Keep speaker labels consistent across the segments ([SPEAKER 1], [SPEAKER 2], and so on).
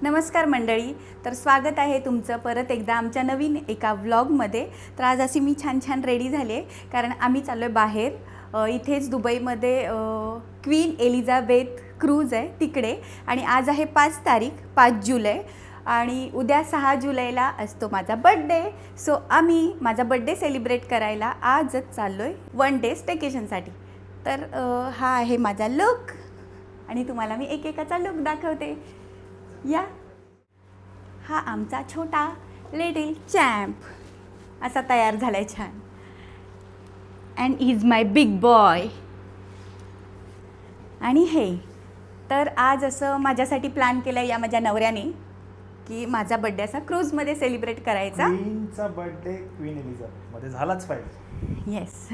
[SPEAKER 1] नमस्कार मंडळी. तर स्वागत आहे तुमचं परत एकदा आमच्या नवीन एका व्लॉगमध्ये. तर आज अशी मी छान छान रेडी झाली आहे कारण आम्ही चाललो आहे बाहेर. इथेच दुबईमध्ये क्वीन एलिझाबेथ क्रूज आहे तिकडे. आणि आज आहे 5 तारीख 5 जुलै आणि उद्या 6 जुलैला असतो माझा बड्डे. सो आम्ही माझा बड्डे सेलिब्रेट करायला आजच चाललो आहे 1 डे स्टेकेशनसाठी. तर हा आहे माझा लुक आणि तुम्हाला मी एकेकाचा लुक दाखवते. या, हा आमचा छोटा लिटिल चॅम्प असा तयार झालाय छान. And is my big boy. आणि हे तर आज असं माझ्यासाठी प्लॅन केलं आहे या माझ्या नवऱ्याने की माझा बड्डे असा क्रूजमध्ये सेलिब्रेट करायचा.
[SPEAKER 2] क्वीनचा बर्थडे क्वीन एलिझाबेथमध्ये झालाच पाहिजे.
[SPEAKER 1] येस.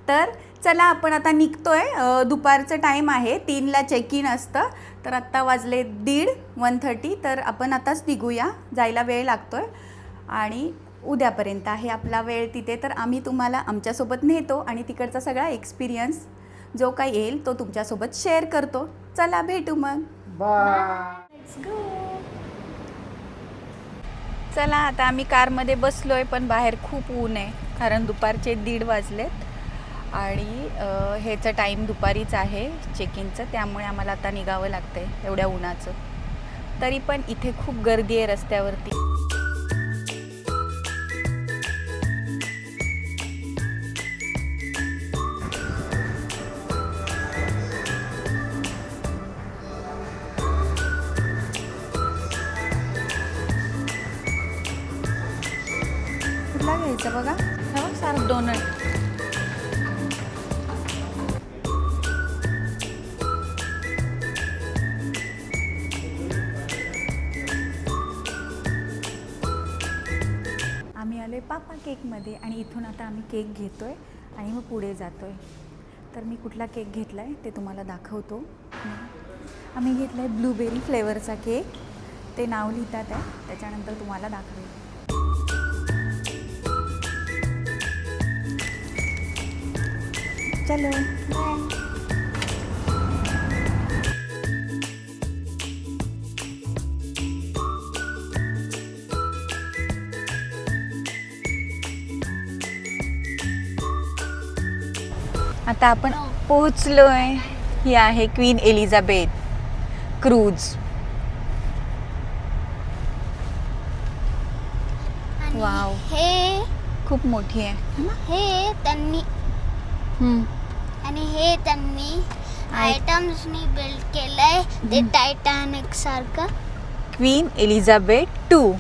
[SPEAKER 1] तर चला आपण आता निघतोय. दुपारचं टाईम आहे, 3ला चेक इन असतं. तर आत्ता वाजले 1:30. तर आपण आताच निघूया, जायला वेळ लागतोय आणि उद्यापर्यंत आहे आपला वेळ तिथे. तर आम्ही तुम्हाला आमच्यासोबत नेतो आणि तिकडचा सगळा एक्सपिरियन्स जो काही येईल तो तुमच्यासोबत शेअर करतो. चला भेटू मग.
[SPEAKER 2] बाय.
[SPEAKER 1] चला आता आम्ही कारमध्ये बसलोय पण बाहेर खूप ऊन आहे कारण दुपारचे 1:30 वाजलेत आणि ह्याचं टाईम दुपारीच आहे चेक इनचं. त्यामुळे आम्हाला आता निघावं लागतं आहे एवढ्या उन्हाचं. तरी पण इथे खूप गर्दी आहे रस्त्यावरती. कुठला घ्यायचा बघा, हा बघ सारं डोनट. आम्ही आलो आहे पापा केकमध्ये आणि इथून आता आम्ही केक घेतो आहे आणि मग पुढे जातो आहे. तर मी कुठला केक घेतला आहे ते तुम्हाला दाखवतो. आम्ही घेतला आहे ब्लूबेरी फ्लेवरचा केक. ते नाव लिहितात आहे, त्याच्यानंतर तुम्हाला दाखवेल. चलो बाय. आता आपण पोहोचलोय. ही आहे क्वीन एलिझाबेथ क्रूज. वाव,
[SPEAKER 3] हे
[SPEAKER 1] खूप मोठी आहे.
[SPEAKER 3] हे त्यांनी आणि हे त्यांनी आयटम्सनी बिल्ड केलंय ते टायटॅनिक सारखं.
[SPEAKER 1] Queen Elizabeth 2.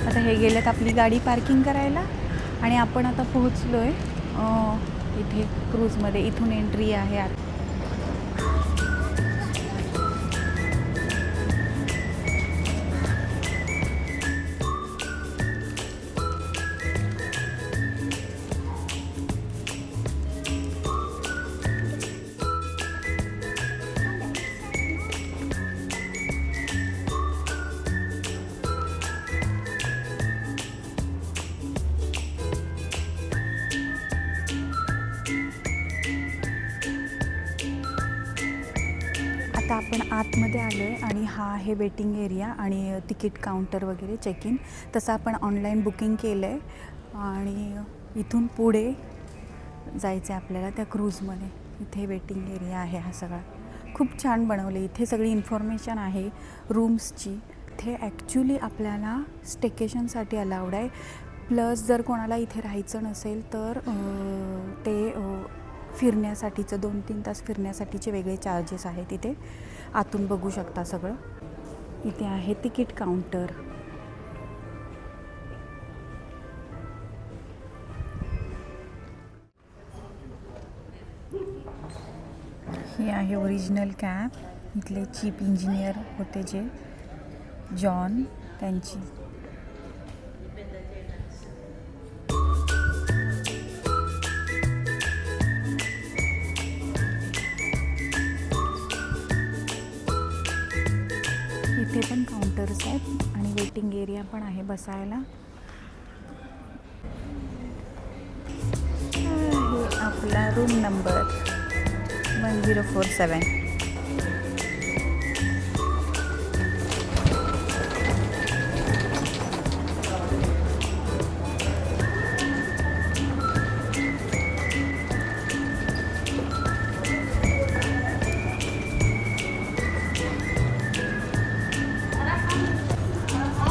[SPEAKER 1] आता हे गेलेत आपली गाडी पार्किंग करायला आणि आपण आता पोहोचलोय इथे क्रूजमध्ये. इथून एंट्री आहे आता. आता आपण आतमध्ये आलो आहे आणि हा आहे वेटिंग एरिया आणि तिकीट काउंटर वगैरे चेक इन. तसं आपण ऑनलाईन बुकिंग केलं आहे आणि इथून पुढे जायचं आहे आपल्याला त्या क्रूजमध्ये. इथे वेटिंग एरिया आहे हा सगळा. खूप छान बनवले. इथे सगळी इन्फॉर्मेशन आहे रूम्सची. इथे ॲक्च्युली आपल्याला स्टेकेशनसाठी अलाउड आहे. प्लस जर कोणाला इथे राहायचं नसेल तर ते फिरण्यासाठीचं 2-3 तास फिरण्यासाठीचे वेगळे चार्जेस आहेत इथे. आतून बघू शकता सगळं. इथे आहे तिकीट काउंटर. ही आहे ओरिजिनल कॅब. इथले चीफ इंजिनियर होते जे जॉन, त्यांची. इथे पण काउंटर्स आहेत आणि वेटिंग एरिया पण आहे बसायला. हे आपला रूम नंबर 1047.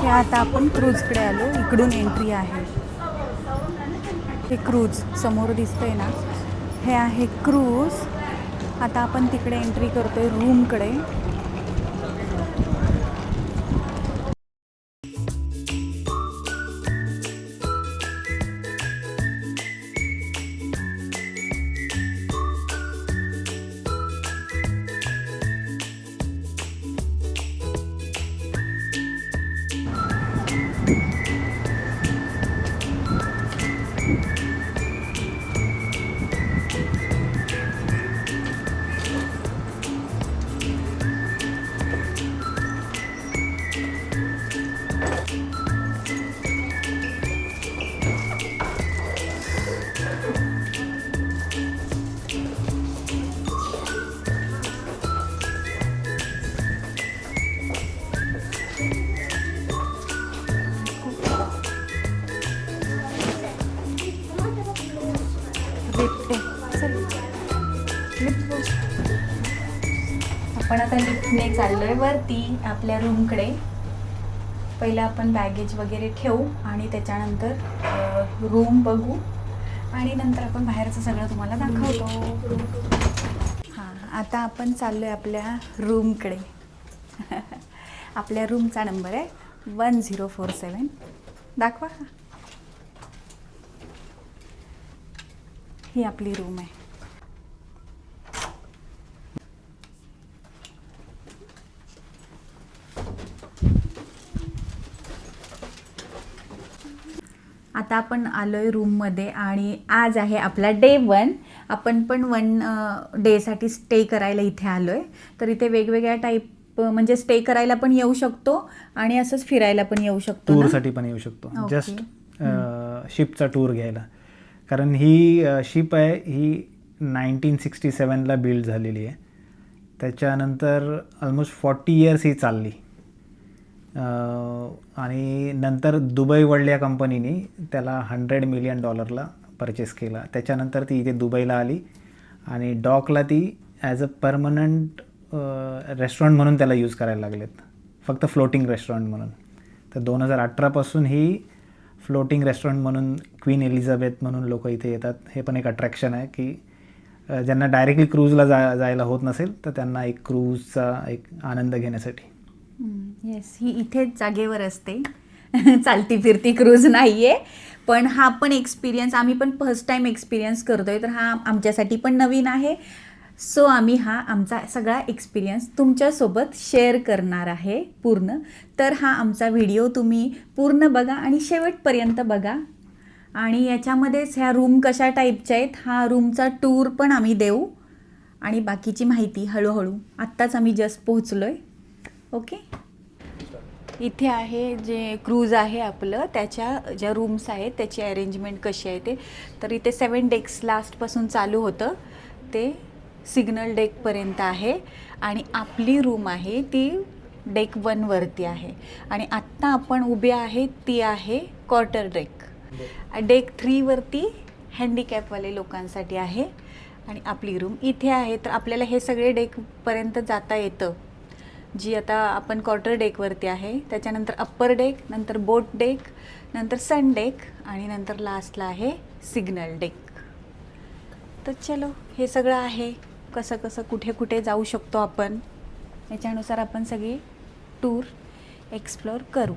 [SPEAKER 1] हे आता आपण क्रूजकडे आलो. इकडून एंट्री आहे. हे क्रूज समोर दिसतंय ना, हे आहे क्रूज. आता आपण तिकडे एंट्री करतोय रूमकडे. आपण आता लिफ्टने चाललोय वरती आपल्या रूमकडे. पहिला आपण बॅगेज वगैरे ठेवू आणि त्याच्यानंतर रूम बघू आणि नंतर आपण बाहेरचं सगळं तुम्हाला दाखवतो. हां, आता आपण चाललोय आपल्या रूमकडे. आपल्या रूमचा नंबर आहे 1047. दाखवा. ही आपली रूम आहे. आता आपण आलोय रूममध्ये आणि आज आहे आपला डे 1. आपण पण 1 डेसाठी स्टे करायला इथे आलोय. तर इथे वेगवेगळ्या टाईप म्हणजे स्टे करायला पण येऊ शकतो आणि असंच फिरायला पण येऊ शकतो.
[SPEAKER 2] टूरसाठी पण येऊ शकतो. जस्ट शिपचा टूर घ्यायला. कारण ही शिप आहे ही 1967ला बिल्ड झालेली आहे. त्याच्यानंतर ऑलमोस्ट 40 इयर्स ही चालली. आणि नंतर दुबई वर्ल्ड या कंपनीने त्याला $100 मिलियन परचेस केला. त्याच्यानंतर ती इथे दुबईला आली आणि डॉकला ती ॲज अ परमनंट रेस्टॉरंट म्हणून त्याला यूज करायला लागलेत. फक्त फ्लोटिंग रेस्टॉरंट म्हणून. तर 2018पासून ही फ्लोटिंग रेस्टॉरंट म्हणून क्वीन एलिझाबेथ म्हणून लोक इथे येतात. हे पण एक अट्रॅक्शन आहे की ज्यांना डायरेक्टली क्रूजला जायला होत नसेल तर त्यांना एक क्रूजचा एक आनंद घेण्यासाठी.
[SPEAKER 1] येस, ही इथेच जागेवर असते. चालती फिरती क्रूज नाही आहे. पण हा पण एक्सपिरियन्स आम्ही पण फर्स्ट टाईम एक्सपिरियन्स करतोय. तर हा आमच्यासाठी पण नवीन आहे. सो आम्ही हा आमचा सगळा एक्सपिरियन्स तुमच्यासोबत शेअर करणार आहे पूर्ण. तर हा आमचा व्हिडिओ तुम्ही पूर्ण बघा आणि शेवटपर्यंत बघा. आणि याच्यामध्येच ह्या रूम कशा टाईपच्या आहेत हा रूमचा टूर पण आम्ही देऊ आणि बाकीची माहिती हळूहळू. आत्ताच आम्ही जस्ट पोहोचलो आहे. ओके, इथे आहे जे क्रूज आहे आपलं, त्याच्या ज्या रूम्स आहेत त्याची अरेंजमेंट कशी आहे ते. तर इथे 7 डेक्स लास्टपासून चालू होतं ते सिग्नल डेकपर्यंत आहे. आणि आपली रूम आहे ती डेक 1वरती आहे. आणि आत्ता आपण उभे आहे ती आहे क्वार्टर डेक. डेक 3वरती हँडिकॅपवाले लोकांसाठी आहे. आणि आपली रूम इथे आहे. तर आपल्याला हे सगळे डेकपर्यंत जाता येतं. जी आता आपण क्वार्टर डेकवरती आहे, त्याच्यानंतर अप्पर डेक, नंतर बोट डेक, नंतर सन डेक आणि नंतर लास्टला आहे सिग्नल डेक. तर चलो, हे सगळं आहे. कसं कसं कुठे कुठे जाऊ शकतो आपण याच्यानुसार आपण सगळी टूर एक्सप्लोर करू.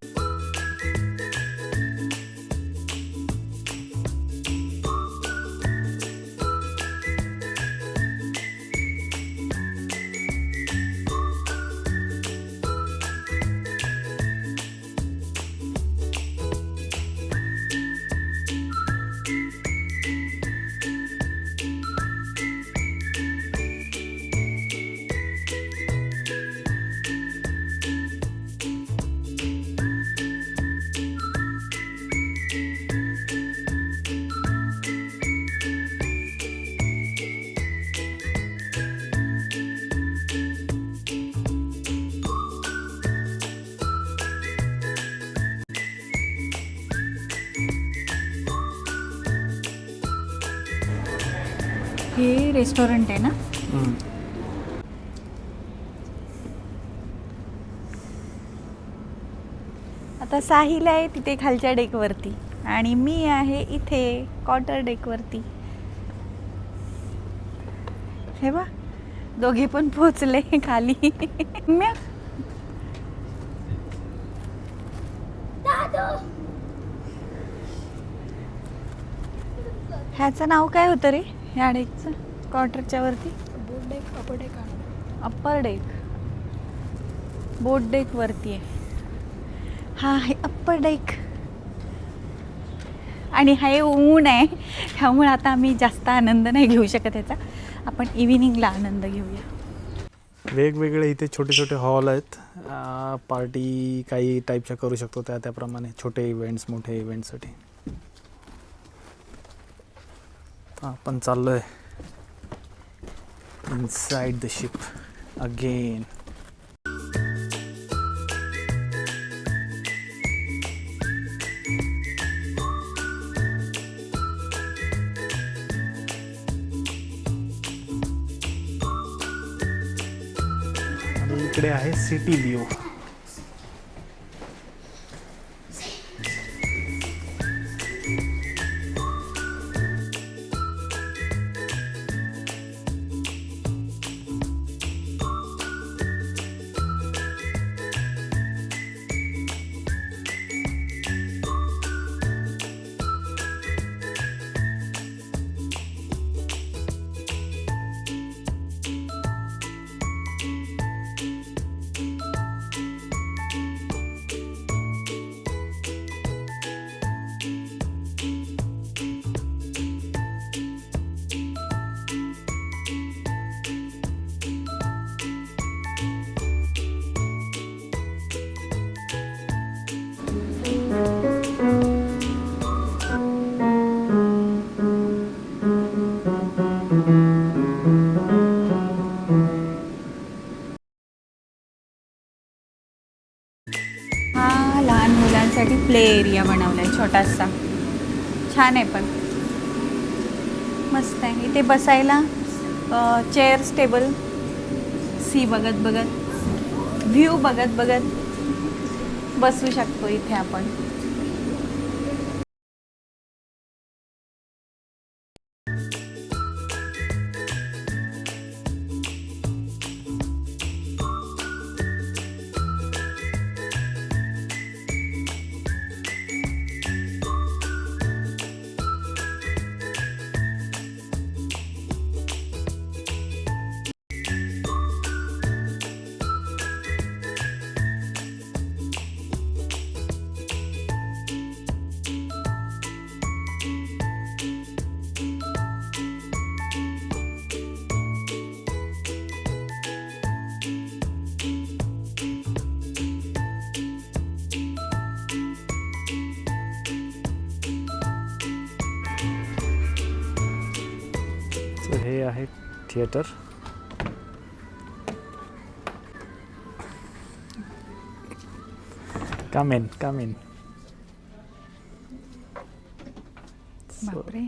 [SPEAKER 1] हे रेस्टॉरंट आहे ना. आता साहिल आहे तिथे खालच्या डेकवरती आणि मी आहे इथे क्वार्टर डेकवरती. हे बा दोघे पण पोचले खाली. म्या. ह्याचं नाव काय होतं रे ह्या डेकचं क्वार्टरच्या वरती? Upper deck. बोट डेक वरती आहे. हा आहे अप्पर डेक आणि हा ऊन आहे त्यामुळे आता आम्ही जास्त आनंद नाही घेऊ शकत याचा. आपण इव्हिनिंगला आनंद घेऊया.
[SPEAKER 2] वेगवेगळे इथे छोटे छोटे हॉल आहेत. पार्टी काही टाईपच्या करू शकतो त्याप्रमाणे छोटे इव्हेंट्स मोठे इव्हेंटसाठी. आपण चाललोय इनसाइड द शिप अगेन. आणि इकडे आहे सिटी व्ह्यू.
[SPEAKER 1] हा लहान मुलांसाठी प्ले एरिया बनवलाय छोटासा. छान आहे पण मस्त आहे. इथे बसायला चेअर्स टेबल. सी बघत बघत व्ह्यू बघत बघत बसू शकतो इथे आपण.
[SPEAKER 2] हे आहे theatre. Come in come in.
[SPEAKER 1] बापरे.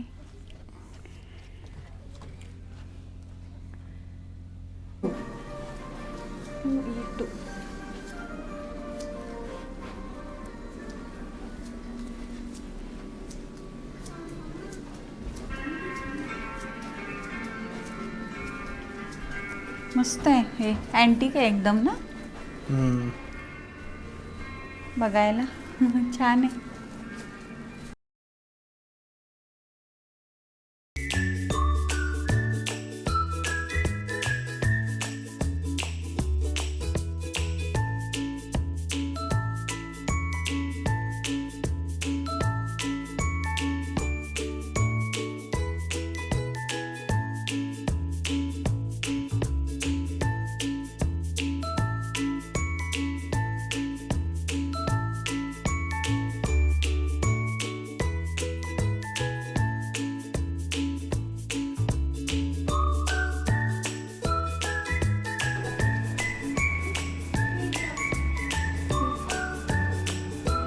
[SPEAKER 1] मस्त आहे हे. अँटिक आहे एकदम ना बघायला. छान आहे.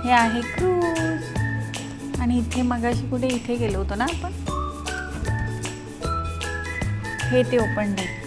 [SPEAKER 1] हे आहे क्रूज. आणि इथे मगाशी कुठे इथे गेलो होतो ना आपण. हे ते ओपन डेक.